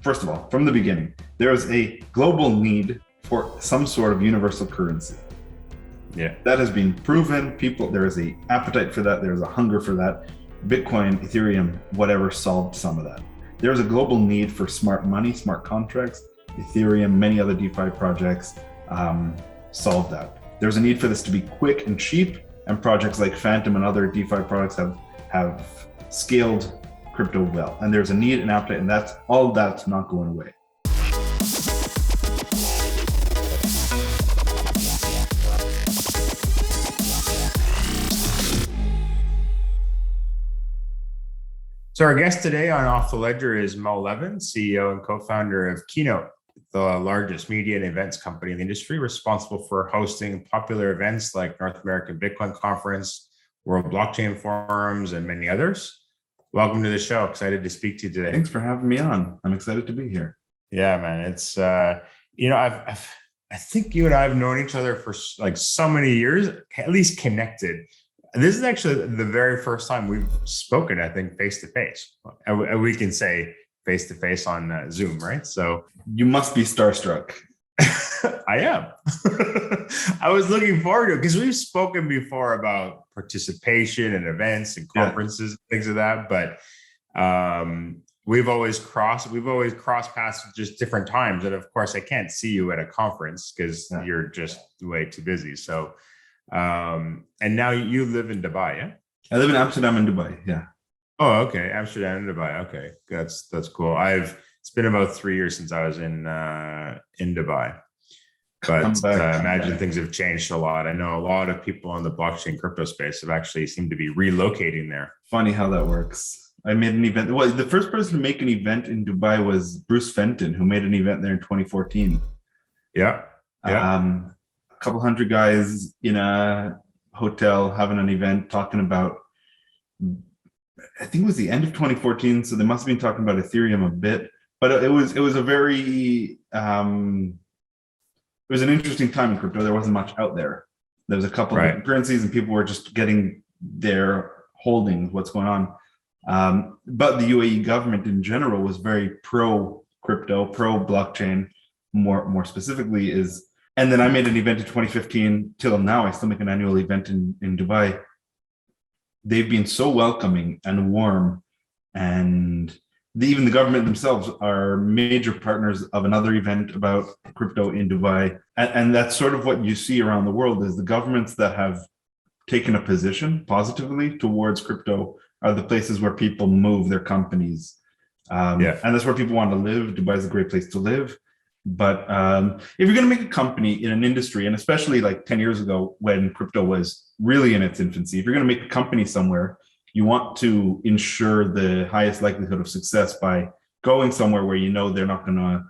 first of all, from the beginning, there is a global need for some sort of universal currency. Yeah, that has been proven. There is a appetite for that. There's a hunger for that. Bitcoin, Ethereum, whatever solved some of that. There's a global need for smart money, smart contracts. Ethereum, many other DeFi projects solved that. There's a need for this to be quick and cheap, and projects like Phantom and other DeFi products have scaled crypto well. And there's a need and appetite, and that's not going away. So our guest today on Off the Ledger is Moe Levin, CEO and co-founder of Keynote, the largest media and events company in the industry, responsible for hosting popular events like North American Bitcoin Conference, World Blockchain Forums, and many others. Welcome to the show. Excited to speak to you today. Thanks for having me on. I'm excited to be here. Yeah, man. It's I think you and I have known each other for like so many years, at least connected. This is actually the very first time we've spoken, I think, face-to-face. We can say face-to-face on Zoom, right? So you must be starstruck. I am. I was looking forward to it because we've spoken before about participation and events and conferences, things of that. But we've always crossed paths at just different times. And of course, I can't see you at a conference because you're just way too busy. So and now you live in Dubai, yeah? I live in Amsterdam and Dubai, yeah. Oh, okay. Amsterdam and Dubai. Okay. That's cool. It's been about 3 years since I was in Dubai. But I imagine things have changed a lot. I know a lot of people in the blockchain crypto space have actually seemed to be relocating there. Funny how that works. I made an event. Well, the first person to make an event in Dubai was Bruce Fenton, who made an event there in 2014. Yeah. A couple hundred guys in a hotel having an event talking about, I think it was the end of 2014, so they must have been talking about Ethereum a bit, but it was a very it was an interesting time in crypto. There wasn't much out there. There was a couple of different currencies, and people were just getting their holdings, what's going on. But the UAE government in general was very pro crypto, pro blockchain, more specifically is. And then I made an event in 2015 till now. I still make an annual event in Dubai. They've been so welcoming and warm, and even the government themselves are major partners of another event about crypto in Dubai. And that's sort of what you see around the world is the governments that have taken a position positively towards crypto are the places where people move their companies. And that's where people want to live. Dubai is a great place to live. But if you're going to make a company in an industry, and especially like 10 years ago when crypto was really in its infancy, if you're going to make a company somewhere, you want to ensure the highest likelihood of success by going somewhere where you know they're not going to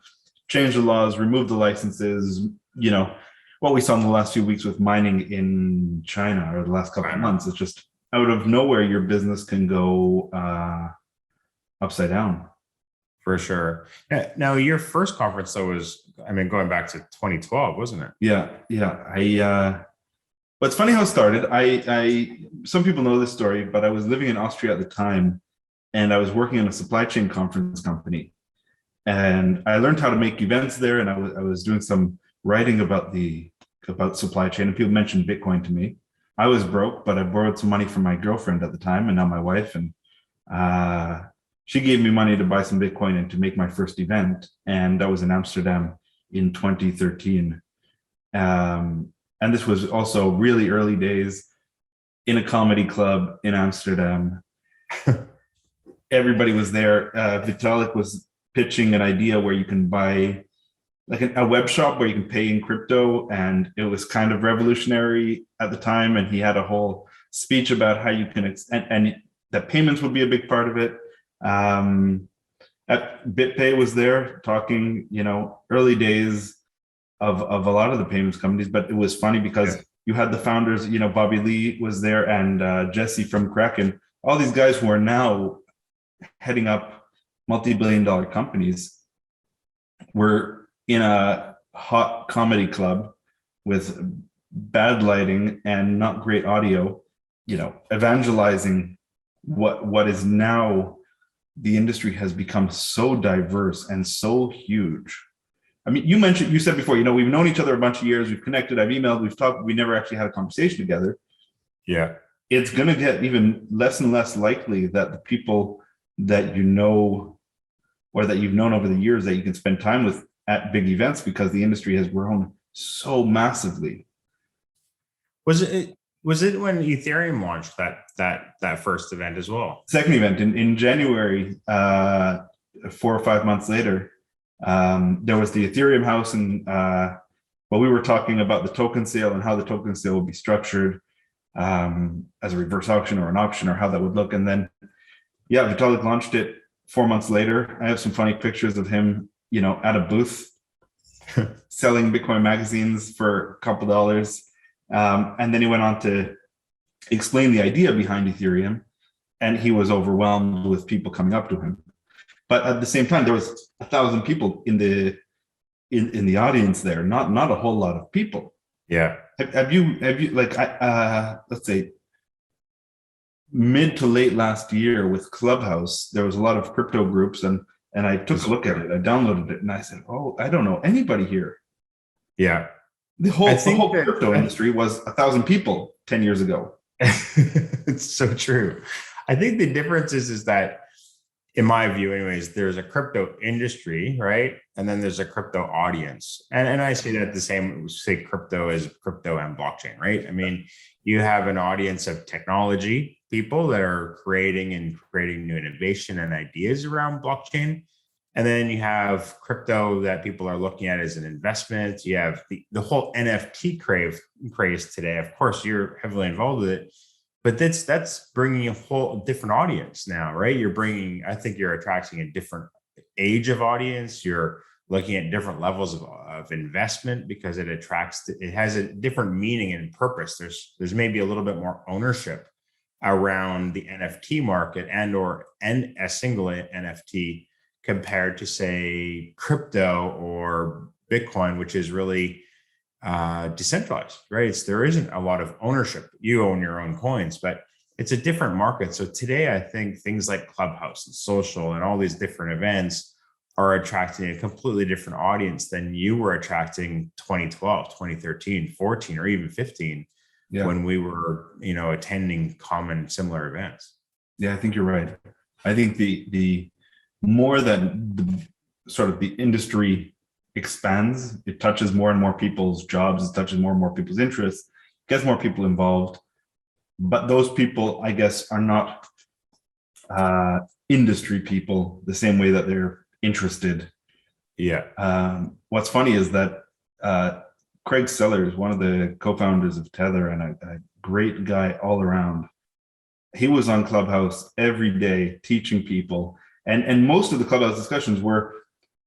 change the laws, remove the licenses. You know, what we saw in the last few weeks with mining in China or the last couple of months, it's just out of nowhere, your business can go upside down. For sure. Now, your first conference, though, was, going back to 2012, wasn't it? Yeah. But it's funny how it started. Some people know this story, but I was living in Austria at the time, and I was working in a supply chain conference company. And I learned how to make events there, and I was doing some writing about supply chain, and people mentioned Bitcoin to me. I was broke, but I borrowed some money from my girlfriend at the time, and now my wife, and she gave me money to buy some Bitcoin and to make my first event. And that was in Amsterdam in 2013. And this was also really early days in a comedy club in Amsterdam. Everybody was there. Vitalik was pitching an idea where you can buy like a web shop where you can pay in crypto. And it was kind of revolutionary at the time. And he had a whole speech about how you can, and that payments would be a big part of it. BitPay was there talking, early days of a lot of the payments companies, but it was funny because you had the founders, Bobby Lee was there and Jesse from Kraken, all these guys who are now heading up multi-billion-dollar companies were in a hot comedy club with bad lighting and not great audio, evangelizing what is now the industry has become so diverse and so huge. I mean, you said before, we've known each other a bunch of years, we've connected, I've emailed, we've talked, we never actually had a conversation together. Yeah. It's going to get even less and less likely that the people that you know or that you've known over the years that you can spend time with at big events, because the industry has grown so massively. Was it when Ethereum launched that first event as well? Second event in January, 4 or 5 months later, there was the Ethereum house, and we were talking about the token sale and how the token sale would be structured, as a reverse auction or an auction, or how that would look. And then, yeah, Vitalik launched it 4 months later. I have some funny pictures of him, at a booth selling Bitcoin magazines for a couple dollars. And then he went on to explain the idea behind Ethereum, and he was overwhelmed with people coming up to him. But at the same time, there was 1,000 people in the audience there, not a whole lot of people. Yeah. Have you like, let's say mid to late last year with Clubhouse, there was a lot of crypto groups, and I took a look at it, I downloaded it, and I said, oh, I don't know anybody here. Yeah. The whole crypto industry was 1,000 people 10 years ago. It's so true. I think the difference is that, in my view anyways, there's a crypto industry, right? And then there's a crypto audience. And I say that the same, say crypto is crypto and blockchain, right? I mean, you have an audience of technology people that are creating new innovation and ideas around blockchain. And then you have crypto that people are looking at as an investment. You have the whole NFT craze today. Of course, you're heavily involved with it, but that's bringing a whole different audience now, right? I think you're attracting a different age of audience. You're looking at different levels of investment, because it has a different meaning and purpose. There's maybe a little bit more ownership around the NFT market and a single NFT, compared to, say, crypto or Bitcoin, which is really decentralized, right? There isn't a lot of ownership. You own your own coins, but it's a different market. So today, I think things like Clubhouse and social and all these different events are attracting a completely different audience than you were attracting 2012, 2013, 14, or even 15, when we were, attending common similar events. Yeah, I think you're right. I think the more that the industry expands, it touches more and more people's jobs, it touches more and more people's interests, gets more people involved. But those people, I guess, are not industry people the same way that they're interested. Yeah. What's funny is that Craig Sellers, one of the co-founders of Tether and a great guy all around, he was on Clubhouse every day teaching people. And most of the Clubhouse discussions were,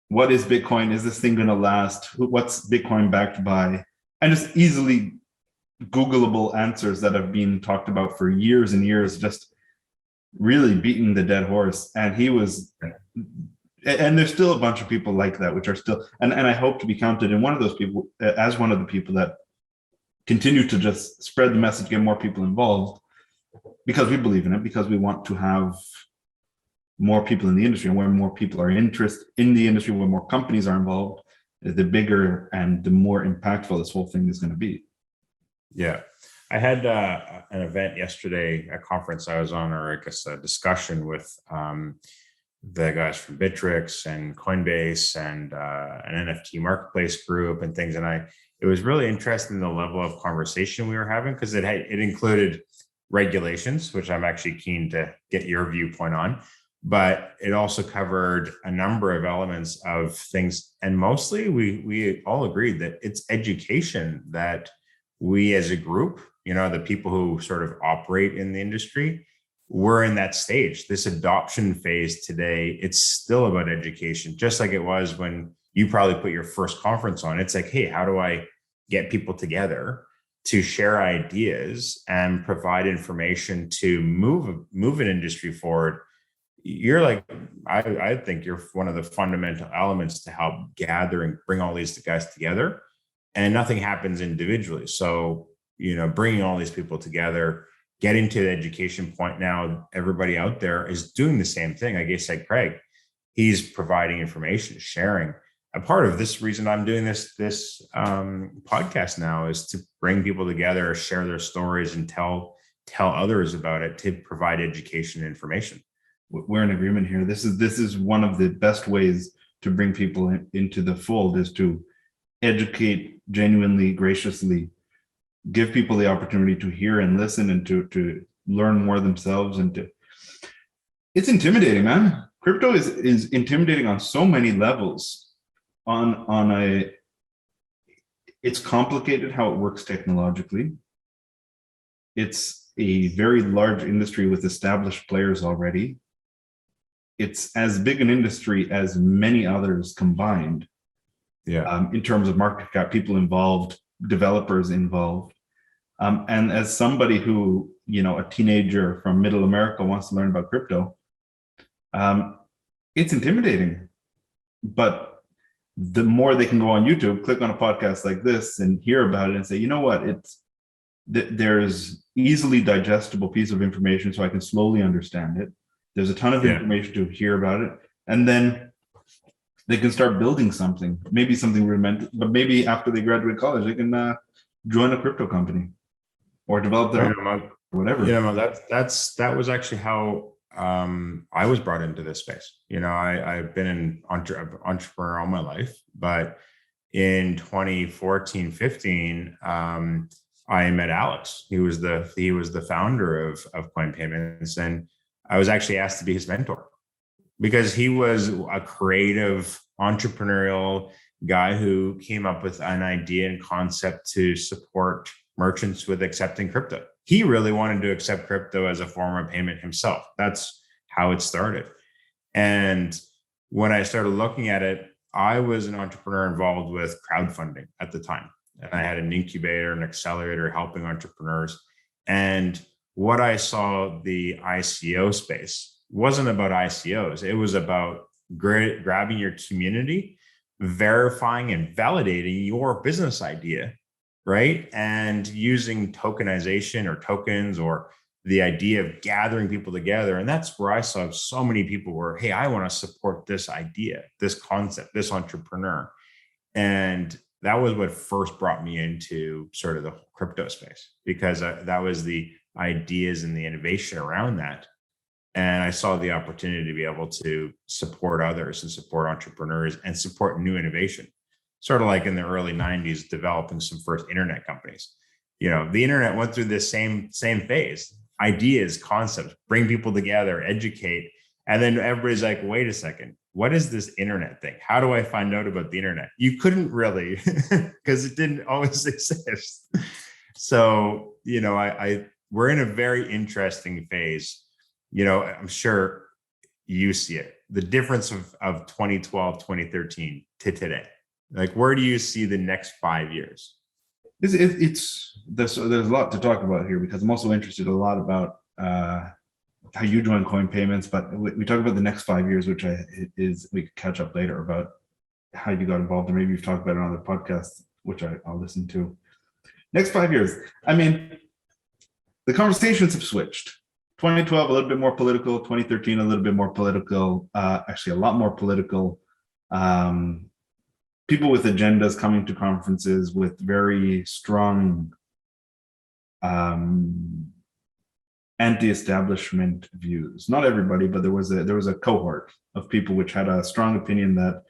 what is Bitcoin? Is this thing going to last? What's Bitcoin backed by? And just easily Googleable answers that have been talked about for years and years, just really beating the dead horse. And he was, and there's still a bunch of people like that, which are still, and I hope to be counted in one of those people, as one of the people that continue to just spread the message, get more people involved, because we believe in it, because we want to have more people in the industry. And when more people are interested in the industry, when more companies are involved, the bigger and the more impactful this whole thing is going to be. Yeah. I had an event yesterday, a conference I was on, or I guess a discussion with the guys from Bittrex and Coinbase and an NFT marketplace group and things. And it was really interesting, the level of conversation we were having, because it included regulations, which I'm actually keen to get your viewpoint on. But it also covered a number of elements of things. And mostly we all agreed that it's education that we as a group, the people who sort of operate in the industry, we're in that stage. This adoption phase today, it's still about education, just like it was when you probably put your first conference on. It's like, hey, how do I get people together to share ideas and provide information to move an industry forward? You're like, I think you're one of the fundamental elements to help gather and bring all these guys together, and nothing happens individually. So, bringing all these people together getting to the education point now, everybody out there is doing the same thing. Like I said, Craig, he's providing information, sharing. A part of this reason I'm doing this podcast now is to bring people together, share their stories, and tell others about it, to provide education and information. We're in agreement here. This is one of the best ways to bring people into the fold, is to educate genuinely, graciously, give people the opportunity to hear and listen and to learn more themselves. And it's intimidating, man. Crypto is intimidating on so many levels. It's complicated how it works technologically. It's a very large industry with established players already. It's as big an industry as many others combined. Yeah. In terms of market cap, people involved, developers involved. And as somebody who, a teenager from middle America wants to learn about crypto, it's intimidating. But the more they can go on YouTube, click on a podcast like this and hear about it and say, you know what, there's easily digestible piece of information so I can slowly understand it. There's a ton of information to hear about it. And then they can start building something, maybe something rudimentary, but maybe after they graduate college, they can join a crypto company or develop their own, whatever. That was actually how I was brought into this space. I've been an entrepreneur all my life, but in 2014, 15, I met Alex. He was the founder of COINPAYMENTS, and I was actually asked to be his mentor because he was a creative, entrepreneurial guy who came up with an idea and concept to support merchants with accepting crypto. He really wanted to accept crypto as a form of payment himself. That's how it started. And when I started looking at it, I was an entrepreneur involved with crowdfunding at the time. And I had an incubator, an accelerator helping entrepreneurs. And what I saw the ICO space wasn't about ICOs. It was about grabbing your community, verifying and validating your business idea, right? And using tokenization or tokens or the idea of gathering people together. And that's where I saw so many people were, hey, I want to support this idea, this concept, this entrepreneur. And that was what first brought me into sort of the crypto space, because that was the ideas and the innovation around that. And I saw the opportunity to be able to support others and support entrepreneurs and support new innovation. Sort of like in the early 90s, developing some first internet companies. The internet went through this same phase. Ideas, concepts, bring people together, educate. And then everybody's like, wait a second, what is this internet thing? How do I find out about the internet? You couldn't really, because it didn't always exist. So, we're in a very interesting phase. I'm sure you see it, the difference of 2012, 2013 to today. Like, where do you see the next 5 years? There's a lot to talk about here, because I'm also interested a lot about how you join COINPAYMENTS, but we talk about the next 5 years, which we could catch up later about how you got involved, and maybe you've talked about it on other podcasts, which I'll listen to. Next 5 years, the conversations have switched. 2012, a little bit more political. 2013, a little bit more political. Actually, a lot more political. People with agendas coming to conferences with very strong anti-establishment views. Not everybody, but there was a cohort of people which had a strong opinion that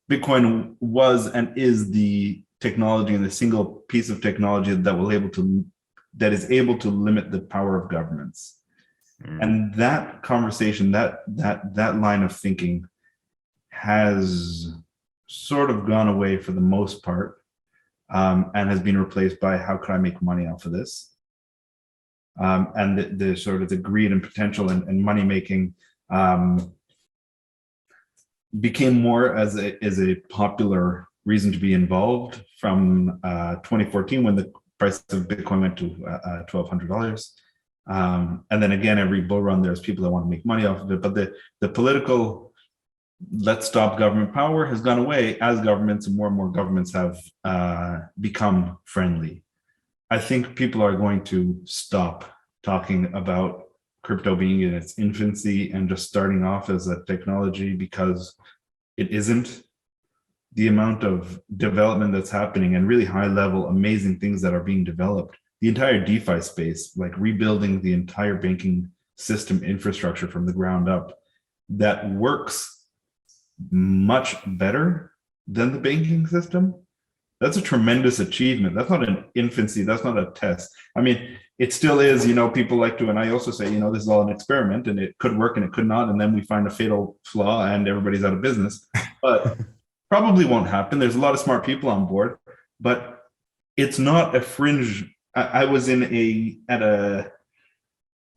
Bitcoin was and is the technology and the single piece of technology that is able to limit the power of governments. And that conversation, that line of thinking has sort of gone away for the most part, and has been replaced by how could I make money off of this? And the sort of the greed and potential and money making became more as a popular reason to be involved from 2014, when the price of Bitcoin went to $1,200. And then again, every bull run, there's people that want to make money off of it. But the political let's stop government power has gone away as governments and more governments have become friendly. I think people are going to stop talking about crypto being in its infancy and just starting off as a technology, because it isn't. The amount of development that's happening and really high level, amazing things that are being developed. The entire DeFi space, like rebuilding the entire banking system infrastructure from the ground up, that works much better than the banking system. That's a tremendous achievement. That's not an infancy. That's not a test. I mean, it still is, people like to, and I also say, this is all an experiment and it could work and it could not. And then we find a fatal flaw and everybody's out of business. But probably won't happen. There's a lot of smart people on board, but it's not a fringe. I was at a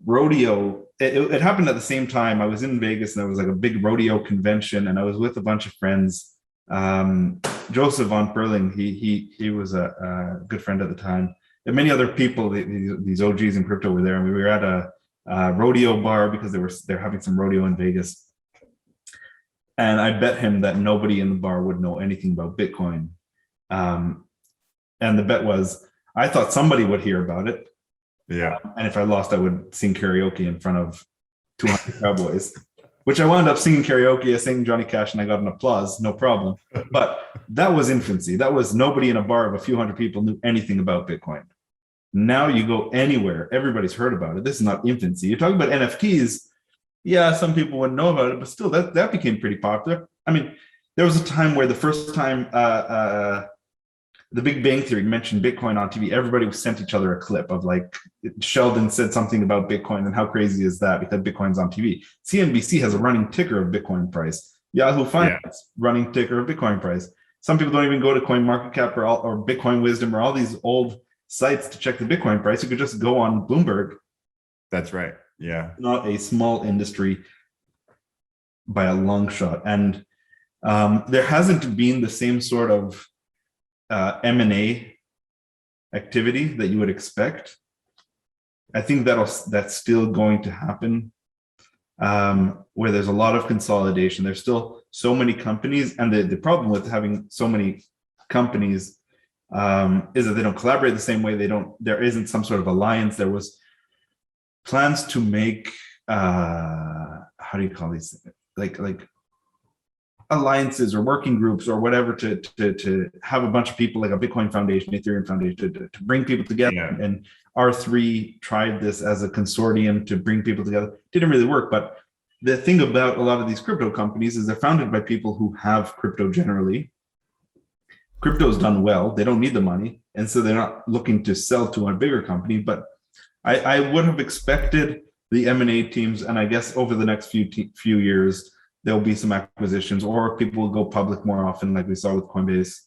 rodeo. It happened at the same time. I was in Vegas and there was like a big rodeo convention and I was with a bunch of friends. Joseph von Perling, he was a good friend at the time. And many other people, these OGs in crypto were there, and we were at a rodeo bar because they're having some rodeo in Vegas. And I bet him that nobody in the bar would know anything about Bitcoin. And the bet was, I thought somebody would hear about it. Yeah. And if I lost, I would sing karaoke in front of 200 cowboys, which I wound up singing karaoke. I sang Johnny Cash and I got an applause, no problem. But that was infancy. That was nobody in a bar of a few hundred people knew anything about Bitcoin. Now you go anywhere, everybody's heard about it. This is not infancy. You're talking about NFTs. Yeah, some people wouldn't know about it, but still that became pretty popular. I mean, there was a time where the first time the Big Bang Theory mentioned Bitcoin on TV, everybody sent each other a clip of like Sheldon said something about Bitcoin and how crazy is that because Bitcoin's on TV. CNBC has a running ticker of Bitcoin price. Yahoo Finance, running ticker of Bitcoin price. Some people don't even go to CoinMarketCap or Bitcoin Wisdom or all these old sites to check the Bitcoin price. You could just go on Bloomberg. That's right. Yeah. Not a small industry by a long shot. And there hasn't been the same sort of M&A activity that you would expect. I think that's still going to happen, where there's a lot of consolidation. There's still so many companies. And the problem with having so many companies is that they don't collaborate the same way. There isn't some sort of alliance. There was plans to make how do you call these, like alliances or working groups or whatever to have a bunch of people like a Bitcoin Foundation, Ethereum Foundation to bring people together. Yeah. And R3 tried this as a consortium to bring people together. Didn't really work. But the thing about a lot of these crypto companies is they're founded by people who have crypto generally. Crypto's done well. They don't need the money. And so they're not looking to sell to a bigger company. But I would have expected the M&A teams, and I guess over the next few years, there'll be some acquisitions or people will go public more often, like we saw with Coinbase.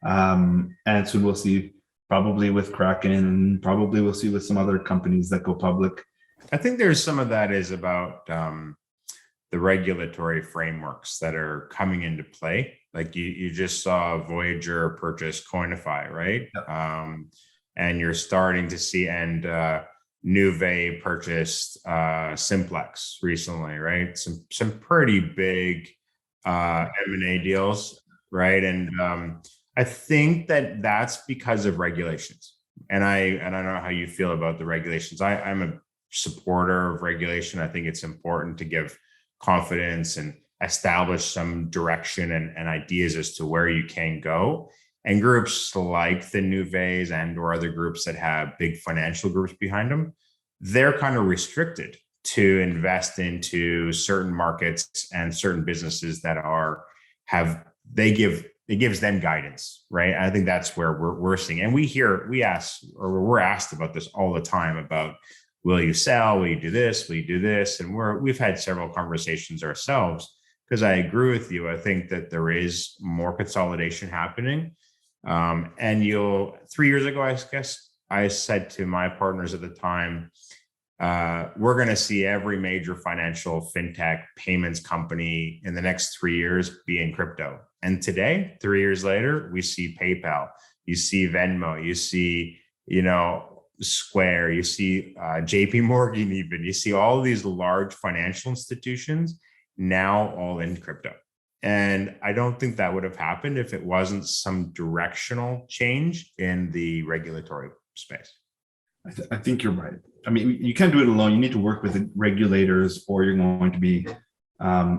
And soon we'll see probably with Kraken, and probably we'll see with some other companies that go public. I think there's some of that is about the regulatory frameworks that are coming into play. Like you just saw Voyager purchase Coinify, right? Yeah. And you're starting to see, and Nuvei purchased Simplex recently, right? Some pretty big M&A deals, right? And I think that's because of regulations. And I don't know how you feel about the regulations. I'm a supporter of regulation. I think it's important to give confidence and establish some direction and ideas as to where you can go. And groups like the Nuveis and or other groups that have big financial groups behind them, they're kind of restricted to invest into certain markets and certain businesses that it gives them guidance, right? I think that's where we're seeing, and we're asked about this all the time about, will you sell? Will you do this? Will you do this? And we've had several conversations ourselves, because I agree with you. I think that there is more consolidation happening. And 3 years ago, I guess I said to my partners at the time, we're going to see every major financial fintech payments company in the next 3 years be in crypto. And today, 3 years later, we see PayPal, you see Venmo, you see, Square, you see JP Morgan, even you see all these large financial institutions now all in crypto. And I don't think that would have happened if it wasn't some directional change in the regulatory space. I think you're right. I mean, you can't do it alone. You need to work with the regulators, or you're going to be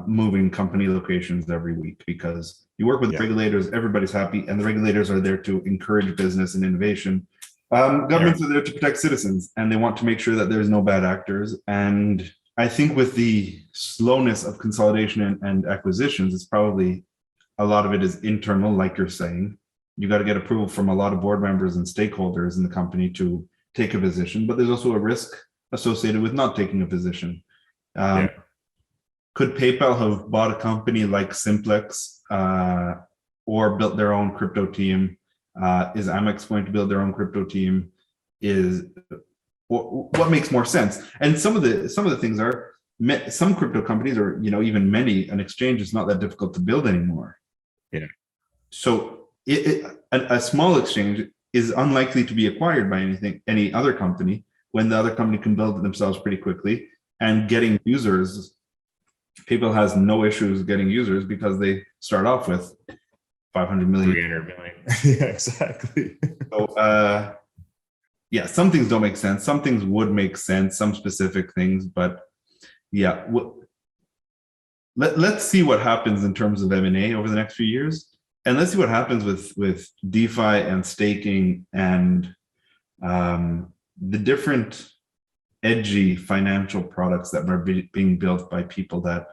moving company locations every week, because you work with regulators, everybody's happy, and the regulators are there to encourage business and innovation. Governments are there to protect citizens, and they want to make sure that there's no bad actors. And I think with the slowness of consolidation and acquisitions, it's probably a lot of it is internal, like you're saying. You got to get approval from a lot of board members and stakeholders in the company to take a position, but there's also a risk associated with not taking a position. Could PayPal have bought a company like Simplex or built their own crypto team? Is Amex going to build their own crypto team? Is what makes more sense? And some of the things are, some crypto companies, or even many, an exchange is not that difficult to build anymore. Yeah. So a small exchange is unlikely to be acquired by any other company, when the other company can build it themselves pretty quickly. And getting users, PayPal has no issues getting users, because they start off with 500 million. 300 million. Yeah, exactly. So yeah, some things don't make sense. Some things would make sense, some specific things, but yeah. Let's see what happens in terms of M&A over the next few years. And let's see what happens with DeFi and staking and the different edgy financial products that are being built by people that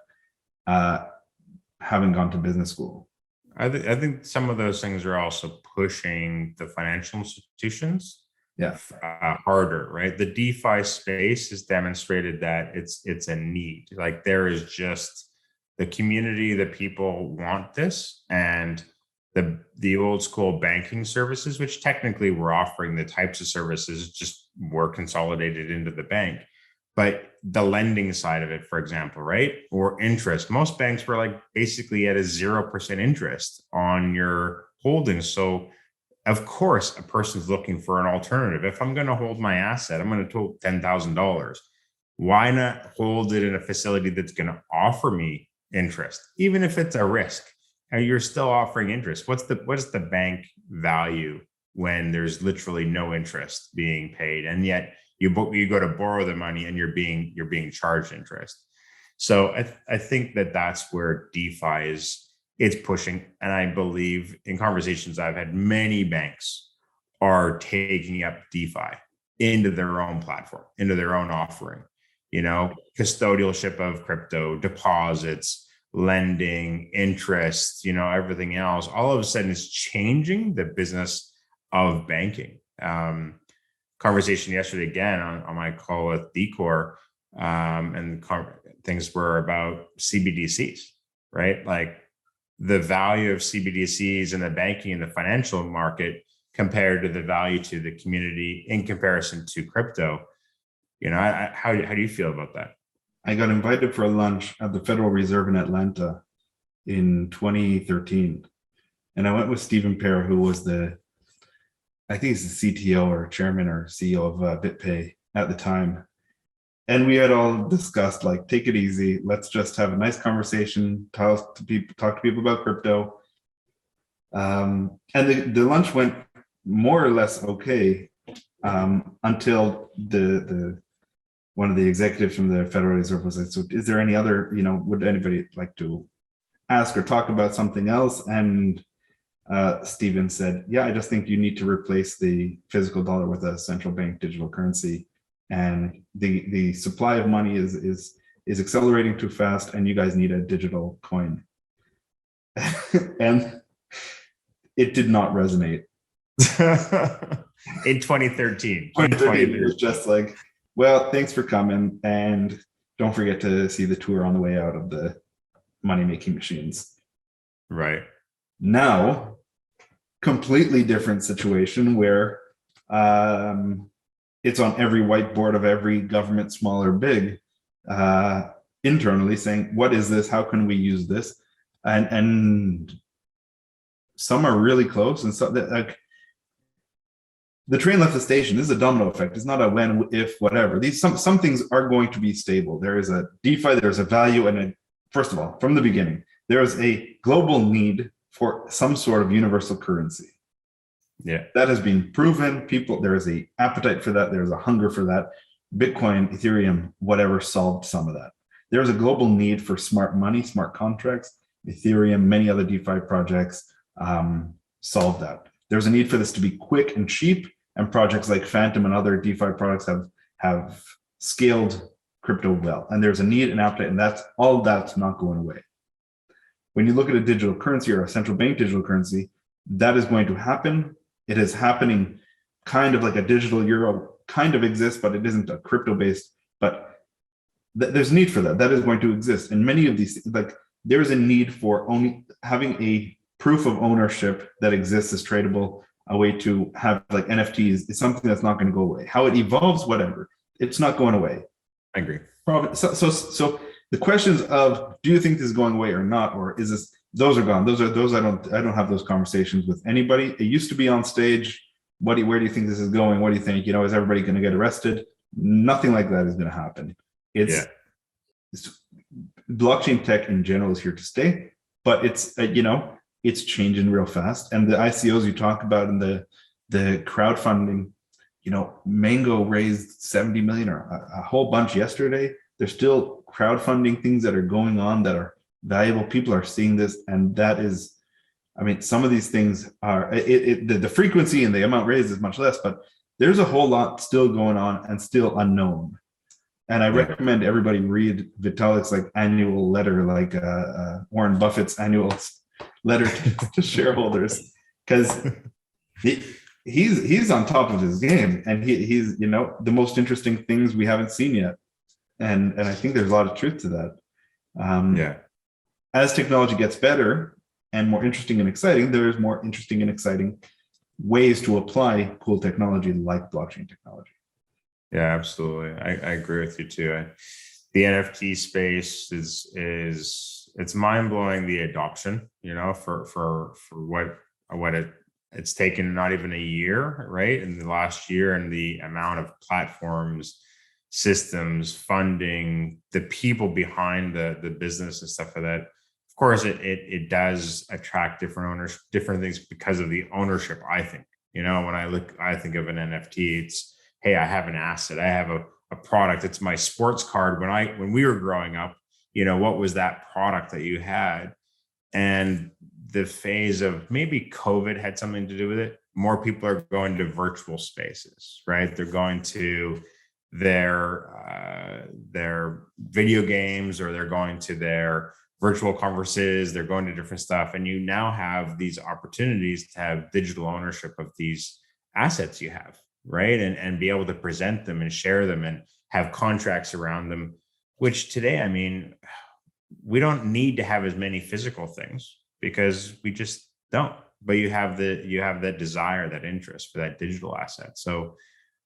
haven't gone to business school. I think some of those things are also pushing the financial institutions harder, right? The DeFi space has demonstrated that it's a need. Like, there is just the community, that people want this, and the old school banking services, which technically were offering the types of services, just were consolidated into the bank. But the lending side of it, for example, right? Or interest. Most banks were like basically at a 0% interest on your holdings. So of course, a person's looking for an alternative. If I'm going to hold my asset, I'm going to hold $10,000. Why not hold it in a facility that's going to offer me interest, even if it's a risk? And you're still offering interest. What's the bank value when there's literally no interest being paid, and yet you go to borrow the money and you're being charged interest? So I think that's where DeFi it's pushing. And I believe in conversations I've had, many banks are taking up DeFi into their own platform, into their own offering. Custodialship of crypto, deposits, lending, interest, everything else, all of a sudden is changing the business of banking. Conversation yesterday again on my call with Decor, and things were about CBDCs, right? Like, the value of CBDCs in the banking and the financial market compared to the value to the community in comparison to crypto. How do you feel about that? I got invited for a lunch at the Federal Reserve in Atlanta in 2013. And I went with Stephen Pear, who was I think he's the CTO or chairman or CEO of BitPay at the time. And we had all discussed, like, take it easy. Let's just have a nice conversation, talk to people about crypto. And the lunch went more or less okay, until one of the executives from the Federal Reserve was like, so is there any other, would anybody like to ask or talk about something else? And Stephen said, yeah, I just think you need to replace the physical dollar with a central bank digital currency. And the supply of money is accelerating too fast, and you guys need a digital coin. And it did not resonate. In 2013. It was just like, well, thanks for coming, and don't forget to see the tour on the way out of the money-making machines. Right. Now, completely different situation where it's on every whiteboard of every government, small or big, internally saying, what is this? How can we use this? And some are really close, and so like, the train left the station. This is a domino effect. It's not a when, if, whatever. Some things are going to be stable. There is a DeFi, there's a value, and first of all, from the beginning, there is a global need for some sort of universal currency. Yeah. That has been proven. There is a appetite for that. There's a hunger for that. Bitcoin, Ethereum, whatever solved some of that. There's a global need for smart money, smart contracts. Ethereum, many other DeFi projects solve that. There's a need for this to be quick and cheap, and projects like Phantom and other DeFi products have scaled crypto well. And there's a need and appetite, and that's not going away. When you look at a digital currency or a central bank digital currency, that is going to happen. It is happening kind of like a digital euro kind of exists, but it isn't a crypto based, but there's a need for that. That is going to exist. And many of these, like there's a need for only having a proof of ownership that exists as tradable, a way to have like NFTs is something that's not going to go away. How it evolves, whatever, it's not going away. I agree. So the questions of, do you think this is going away or not, or is this, those are gone. Those I don't have those conversations with anybody. It used to be on stage. Where do you think this is going? What do you think? Is everybody going to get arrested? Nothing like that is going to happen. It's blockchain tech in general is here to stay, but it's it's changing real fast. And the ICOs you talk about and the crowdfunding, Mango raised 70 million or a whole bunch yesterday. There's still crowdfunding things that are going on that are valuable. People are seeing this, and that is, some of these things are the frequency and the amount raised is much less, but there's a whole lot still going on and still unknown. And I recommend everybody read Vitalik's annual letter, Warren Buffett's annual letter to shareholders, because he's on top of his game, and he's the most interesting things we haven't seen yet, and I think there's a lot of truth to that. As technology gets better and more interesting and exciting, there's more interesting and exciting ways to apply cool technology like blockchain technology. Yeah, absolutely. I agree with you too. The NFT space it's mind blowing, the adoption, for what it's taken not even a year, right? In the last year, and the amount of platforms, systems, funding, the people behind the business and stuff like that. Of course, it does attract different owners, different things because of the ownership. I think, when I think of an NFT, it's, hey, I have an asset, I have a product. It's my sports card. When we were growing up, what was that product that you had? And the phase of maybe COVID had something to do with it. More people are going to virtual spaces, right? They're going to their video games, or they're going to their virtual conferences, they're going to different stuff. And you now have these opportunities to have digital ownership of these assets you have, right? And be able to present them and share them and have contracts around them, which today, we don't need to have as many physical things because we just don't, but you have that desire, that interest for that digital asset. So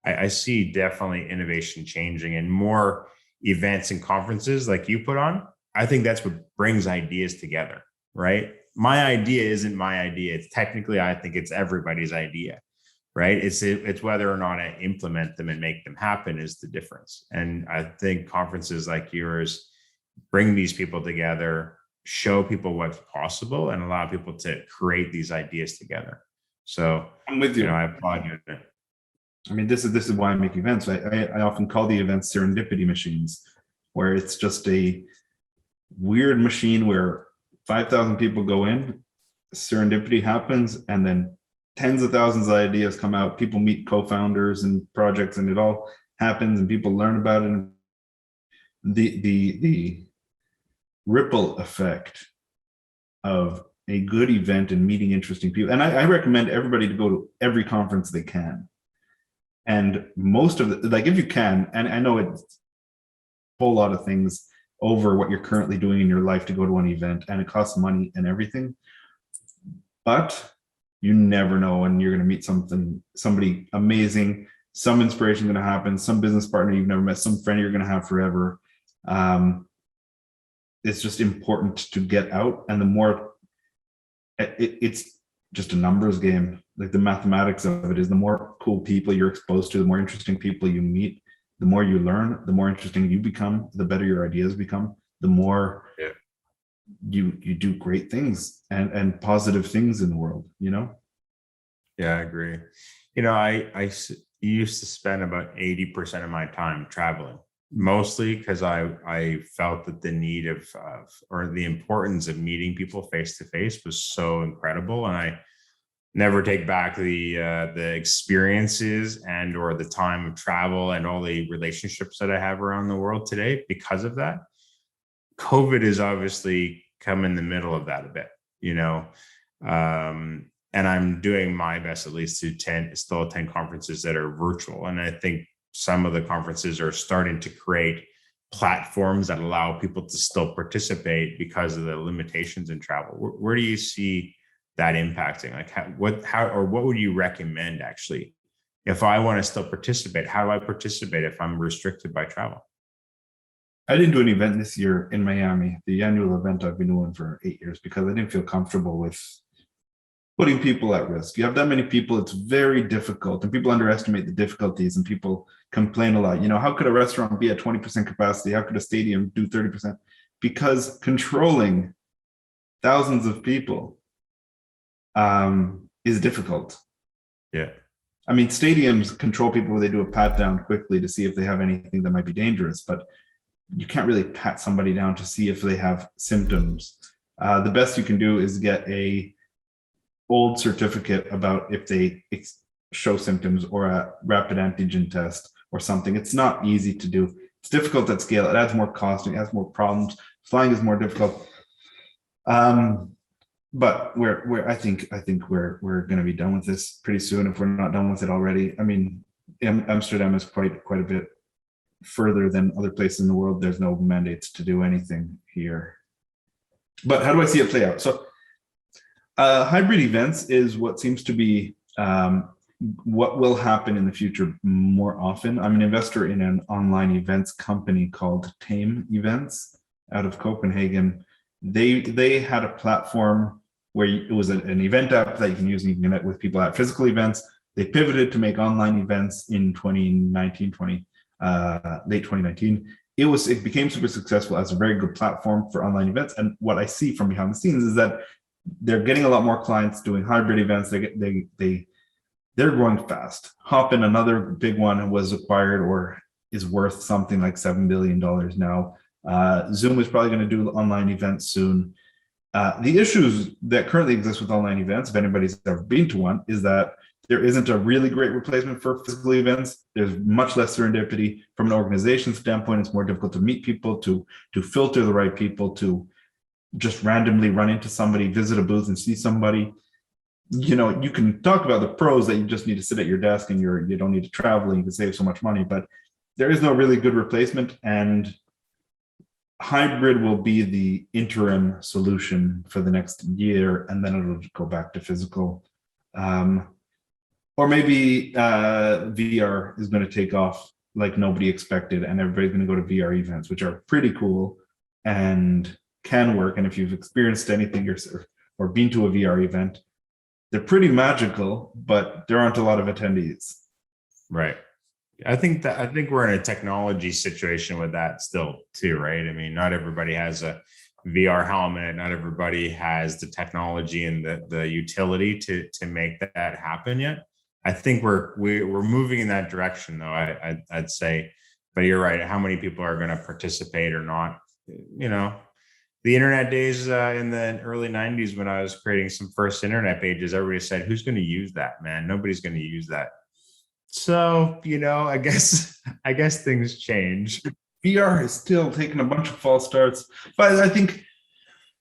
I see definitely innovation changing, and more events and conferences like you put on. I think that's what brings ideas together, right? My idea isn't my idea. It's technically, I think it's everybody's idea, right? It's whether or not I implement them and make them happen is the difference. And I think conferences like yours bring these people together, show people what's possible, and allow people to create these ideas together. So I'm with you. I applaud you. This is why I make events. I often call the events serendipity machines, where it's just a weird machine where 5,000 people go in, serendipity happens, and then tens of thousands of ideas come out. People meet co-founders and projects, and it all happens, and people learn about it. The ripple effect of a good event and meeting interesting people. And I recommend everybody to go to every conference they can. And most of if you can, and I know it's a whole lot of things over what you're currently doing in your life to go to an event, and it costs money and everything, but you never know when you're going to meet somebody amazing, some inspiration going to happen, some business partner you've never met, some friend you're going to have forever. It's just important to get out, and the more it's just a numbers game. Like the mathematics of it is, the more cool people you're exposed to, the more interesting people you meet, the more you learn, the more interesting you become, the better your ideas become, the more you do great things and positive things in the world, Yeah, I agree. Used to spend about 80% of my time traveling, mostly because I felt that the need or the importance of meeting people face to face was so incredible, and I never take back the experiences and or the time of travel and all the relationships that I have around the world today because of that. COVID has obviously come in the middle of that a bit, you know. And I'm doing my best at least to still attend conferences that are virtual. And I think some of the conferences are starting to create platforms that allow people to still participate because of the limitations in travel. Where do you see that impacting? Like what would you recommend actually? If I want to still participate, how do I participate if I'm restricted by travel? I didn't do an event this year in Miami, the annual event I've been doing for 8 years, because I didn't feel comfortable with putting people at risk. You have that many people, it's very difficult, and people underestimate the difficulties, and people complain a lot. You know, how could a restaurant be at 20% capacity? How could a stadium do 30%? Because controlling thousands of people is difficult. Yeah. I mean, stadiums control people where they do a pat down quickly to see if they have anything that might be dangerous, but you can't really pat somebody down to see if they have symptoms. The best you can do is get a old certificate about if they show symptoms, or a rapid antigen test or something. It's not easy to do. It's difficult at scale. It adds more cost. It has more problems. Flying is more difficult. But I think we're going to be done with this pretty soon, if we're not done with it already. I mean, Amsterdam is quite a bit further than other places in the world. There's no mandates to do anything here. But how do I see it play out? So hybrid events is what seems to be what will happen in the future more often. I'm an investor in an online events company called Tame Events out of Copenhagen. They had a platform where it was an event app that you can use and you can connect with people at physical events. They pivoted to make online events in 2019, late 2019. It became super successful as a very good platform for online events. And what I see from behind the scenes is that they're getting a lot more clients doing hybrid events. They're growing fast. Hopin, another big one, was acquired or is worth something like $7 billion now. Zoom is probably going to do online events soon. The issues that currently exist with online events, if anybody's ever been to one, is that there isn't a really great replacement for physical events. There's much less serendipity. From an organization standpoint, it's more difficult to meet people, to filter the right people, to just randomly run into somebody, visit a booth and see somebody. You know, you can talk about the pros that you just need to sit at your desk and you don't need to travel and you can save so much money, but there is no really good replacement, and hybrid will be the interim solution for the next year, and then it'll go back to physical. Or maybe VR is going to take off like nobody expected, and everybody's going to go to VR events, which are pretty cool and can work. And if you've experienced anything or been to a VR event, they're pretty magical, but there aren't a lot of attendees. Right. I think we're in a technology situation with that still too, right? I mean, not everybody has a VR helmet. Not everybody has the technology and the utility to make that happen yet. I think we're moving in that direction, though. I'd say, but you're right. How many people are going to participate or not? You know, the internet days in the early 90s, when I was creating some first internet pages, everybody said, "Who's going to use that, man? Nobody's going to use that." So, you know, I guess things change. VR has still taken a bunch of false starts, but I think,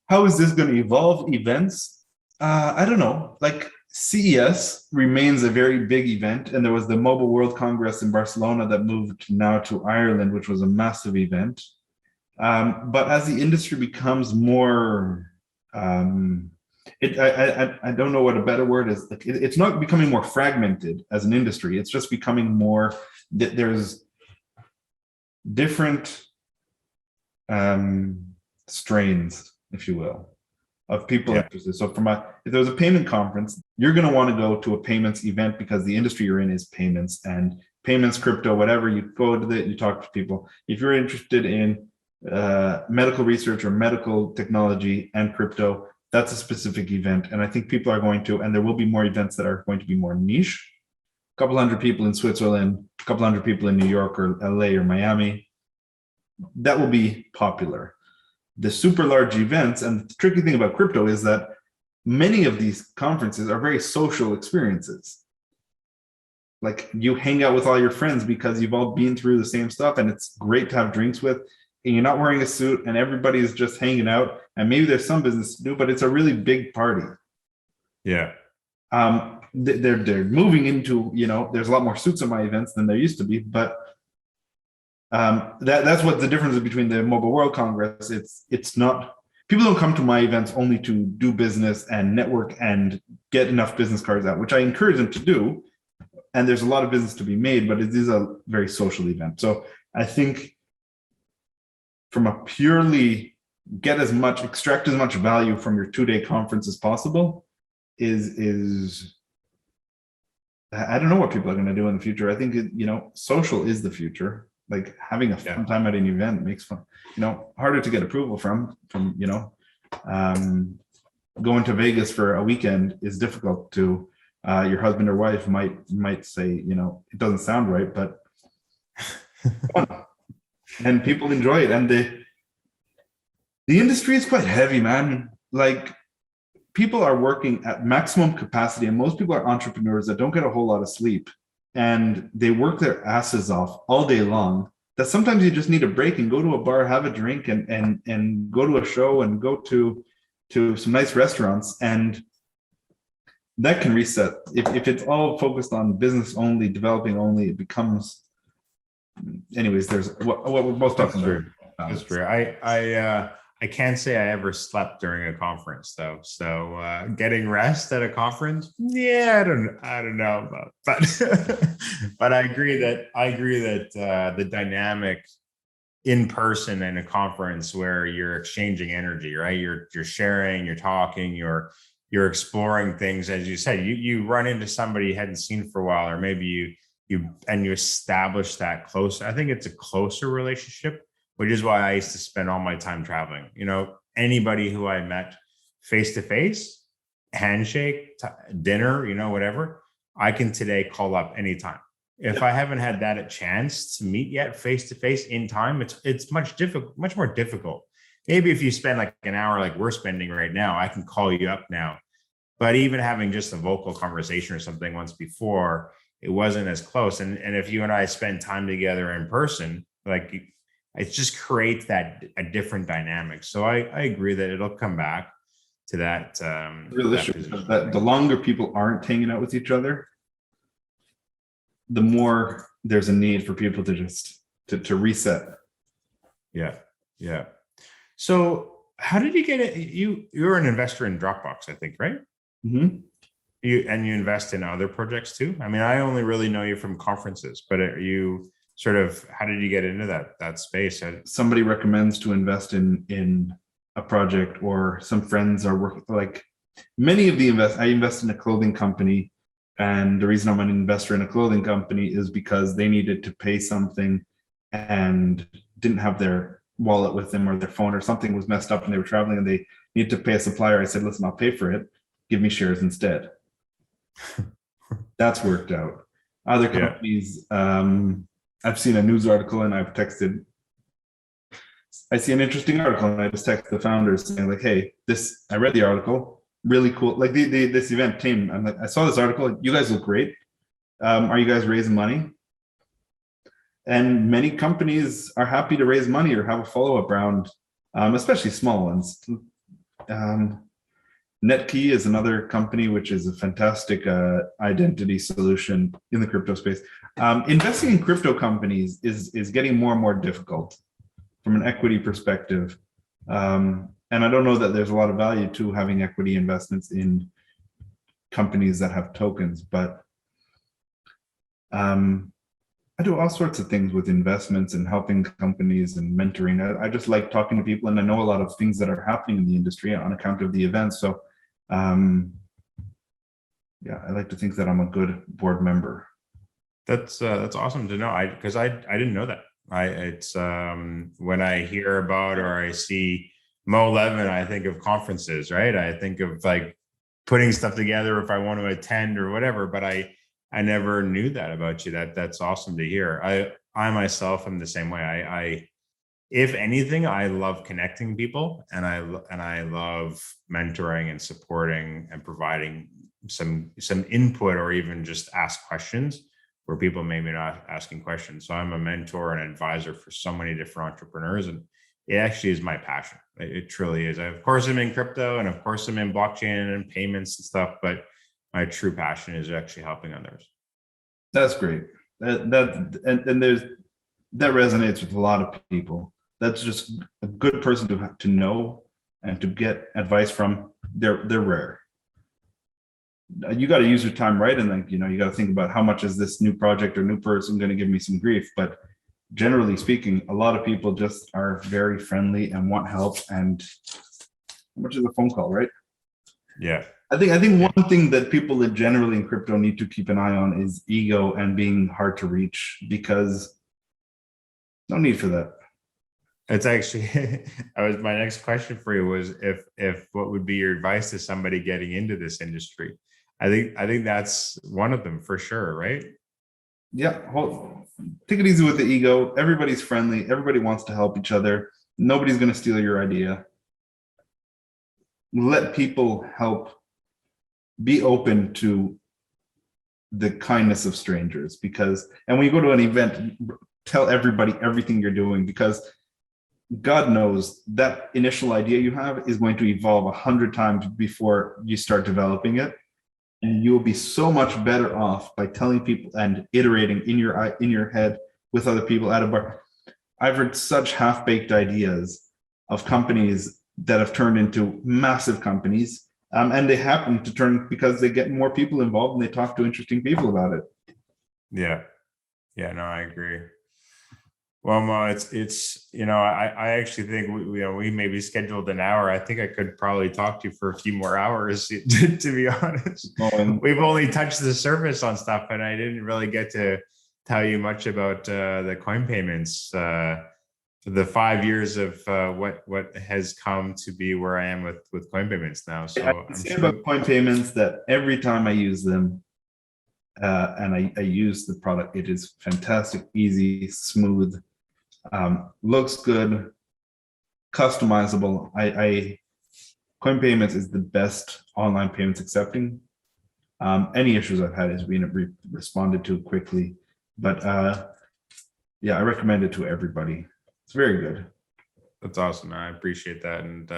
how is this going to evolve events? I don't know. Like, CES remains a very big event, and there was the Mobile World Congress in Barcelona that moved now to Ireland, which was a massive event. But as the industry becomes more, I don't know what a better word is. It's not becoming more fragmented as an industry. It's just becoming more, there's different strains, if you will, of people interested. So if there's a payment conference, you're going to want to go to a payments event because the industry you're in is payments, and payments, crypto, whatever. You go to you talk to people. If you're interested in medical research or medical technology and crypto, That's a specific event. And I think people are going to, and there will be more events that are going to be more niche. A couple hundred people in Switzerland, a couple hundred people in New York or LA or Miami. That will be popular. The super large events, and the tricky thing about crypto is that many of these conferences are very social experiences. Like you hang out with all your friends because you've all been through the same stuff, and it's great to have drinks with, and you're not wearing a suit and everybody's just hanging out, and maybe there's some business to do, but it's a really big party. Yeah. They're moving into, there's a lot more suits at my events than there used to be, but that's what the difference is between the Mobile World Congress. It's not, people don't come to my events only to do business and network and get enough business cards out, which I encourage them to do. And there's a lot of business to be made, but it is a very social event. So I think from a purely extract as much value from your 2-day conference as possible is I don't know what people are going to do in the future. I think, social is the future. Like having a fun time at an event makes fun, harder to get approval from, going to Vegas for a weekend is difficult to, your husband or wife might say, it doesn't sound right, but and people enjoy it. And the industry is quite heavy, man. Like people are working at maximum capacity, and most people are entrepreneurs that don't get a whole lot of sleep, and they work their asses off all day long. That sometimes you just need a break and go to a bar, have a drink, and go to a show and go to some nice restaurants, and that can reset. If it's all focused on business only, developing only, it becomes. Anyways, there's what we're both talking about. That's true. I can't say I ever slept during a conference though. So getting rest at a conference, I don't know about, but I agree that the dynamic in person in a conference where you're exchanging energy, right? You're sharing, you're talking, you're exploring things. As you said, you run into somebody you hadn't seen for a while, or maybe you establish that close. I think it's a closer relationship, which is why I used to spend all my time traveling. Anybody who I met face to face, handshake, dinner, whatever, I can today call up anytime. If I haven't had that a chance to meet yet face to face in time, it's much more difficult. Maybe if you spend like an hour like we're spending right now, I can call you up now. But even having just a vocal conversation or something once before, it wasn't as close. And if you and I spend time together in person, like it just creates a different dynamic. So I agree that it'll come back to that. That the longer people aren't hanging out with each other, the more there's a need for people to just to reset. Yeah. So how did you get it? You're an investor in Dropbox, I think, right? Mm-hmm. You invest in other projects too. I mean, I only really know you from conferences, but are you how did you get into that space? Somebody recommends to invest in a project, or some friends are working. Like many of I invest in a clothing company, and the reason I'm an investor in a clothing company is because they needed to pay something and didn't have their wallet with them, or their phone or something was messed up and they were traveling and they needed to pay a supplier. I said, listen, I'll pay for it. Give me shares instead. That's worked out. Other companies, I've seen a news article and I've texted. I see an interesting article and I just text the founders saying like, hey, I read the article, really cool. Like this event team, I'm like, I saw this article. You guys look great. Are you guys raising money? And many companies are happy to raise money or have a follow-up round, especially small ones. Netkey is another company which is a fantastic identity solution in the crypto space. Investing in crypto companies is getting more and more difficult from an equity perspective. And I don't know that there's a lot of value to having equity investments in companies that have tokens, but I do all sorts of things with investments and helping companies and mentoring. I just like talking to people, and I know a lot of things that are happening in the industry on account of the events. So yeah, I like to think that I'm a good board member. That's awesome to know. Because I didn't know that. It's when I hear about or I see Moe Levin, I think of conferences, right? I think of like putting stuff together if I want to attend or whatever, but I never knew that about you. That's awesome to hear. I myself am the same way. I if anything, I love connecting people, and I love mentoring and supporting and providing some input, or even just ask questions where people may be not asking questions. So I'm a mentor and advisor for so many different entrepreneurs, and it actually is my passion. It truly is. Of course, I'm in crypto, and of course, I'm in blockchain and payments and stuff, but my true passion is actually helping others. That's great. And there's that resonates with a lot of people. That's just a good person to know and to get advice from. They're rare. You got to use your time right, and like, you got to think about how much is this new project or new person going to give me some grief. But generally speaking, a lot of people just are very friendly and want help. And how much is a phone call, right? Yeah. I think one thing that people that generally in crypto need to keep an eye on is ego and being hard to reach, because no need for that. It's actually, my next question for you was if what would be your advice to somebody getting into this industry? I think that's one of them for sure, right? Yeah, well, take it easy with the ego. Everybody's friendly. Everybody wants to help each other. Nobody's going to steal your idea. Let people help. Be open to the kindness of strangers, and when you go to an event, tell everybody everything you're doing, because God knows that initial idea you have is going to evolve 100 times before you start developing it. And you will be so much better off by telling people and iterating in your head with other people at a bar. I've heard such half-baked ideas of companies that have turned into massive companies, and they happen to turn because they get more people involved and they talk to interesting people about it. Yeah, no, I agree. Well, Mo, it's I actually think we maybe scheduled an hour. I think I could probably talk to you for a few more hours, to be honest. We've only touched the surface on stuff, and I didn't really get to tell you much about the COINPAYMENTS, the 5 years of what has come to be where I am with COINPAYMENTS now. So I'm sure about COINPAYMENTS that every time I use them, and I use the product, it is fantastic, easy, smooth. Looks good, customizable. COINPAYMENTS is the best online payments accepting. Any issues I've had is being responded to quickly, but yeah, I recommend it to everybody. It's very good. That's awesome. I appreciate that, and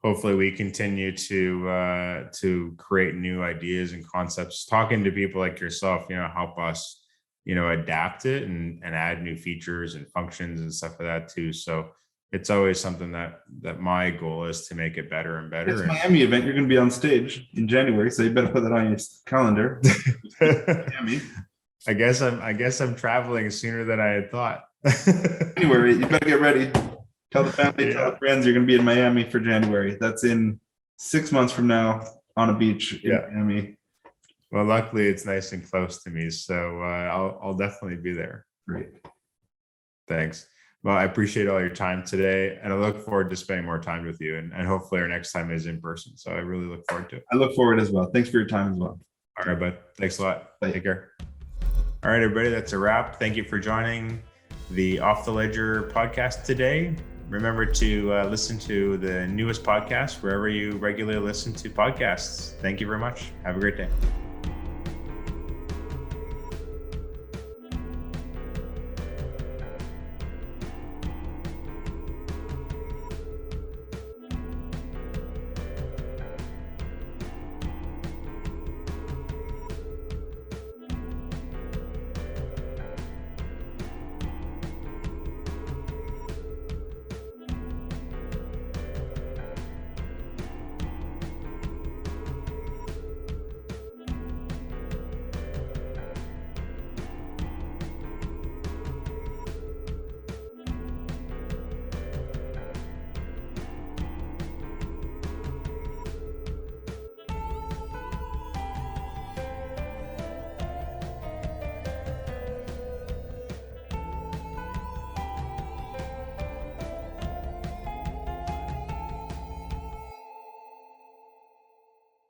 hopefully we continue to create new ideas and concepts. Talking to people like yourself, help us adapt it and add new features and functions and stuff like that too. So it's always something that my goal is to make it better and better. It's Miami event. You're going to be on stage in January, so you better put that on your calendar. Miami. I guess I'm traveling sooner than I had thought. January, you better get ready. Tell the family, tell the friends you're going to be in Miami for January. That's in 6 months from now on a beach in Miami. Well, luckily it's nice and close to me, so I'll definitely be there. Great. Thanks. Well, I appreciate all your time today, and I look forward to spending more time with you, and hopefully our next time is in person. So I really look forward to it. I look forward as well. Thanks for your time as well. All right, bud. Thanks a lot. Bye. Take care. All right, everybody, that's a wrap. Thank you for joining the Off the Ledger podcast today. Remember to listen to the newest podcast wherever you regularly listen to podcasts. Thank you very much. Have a great day.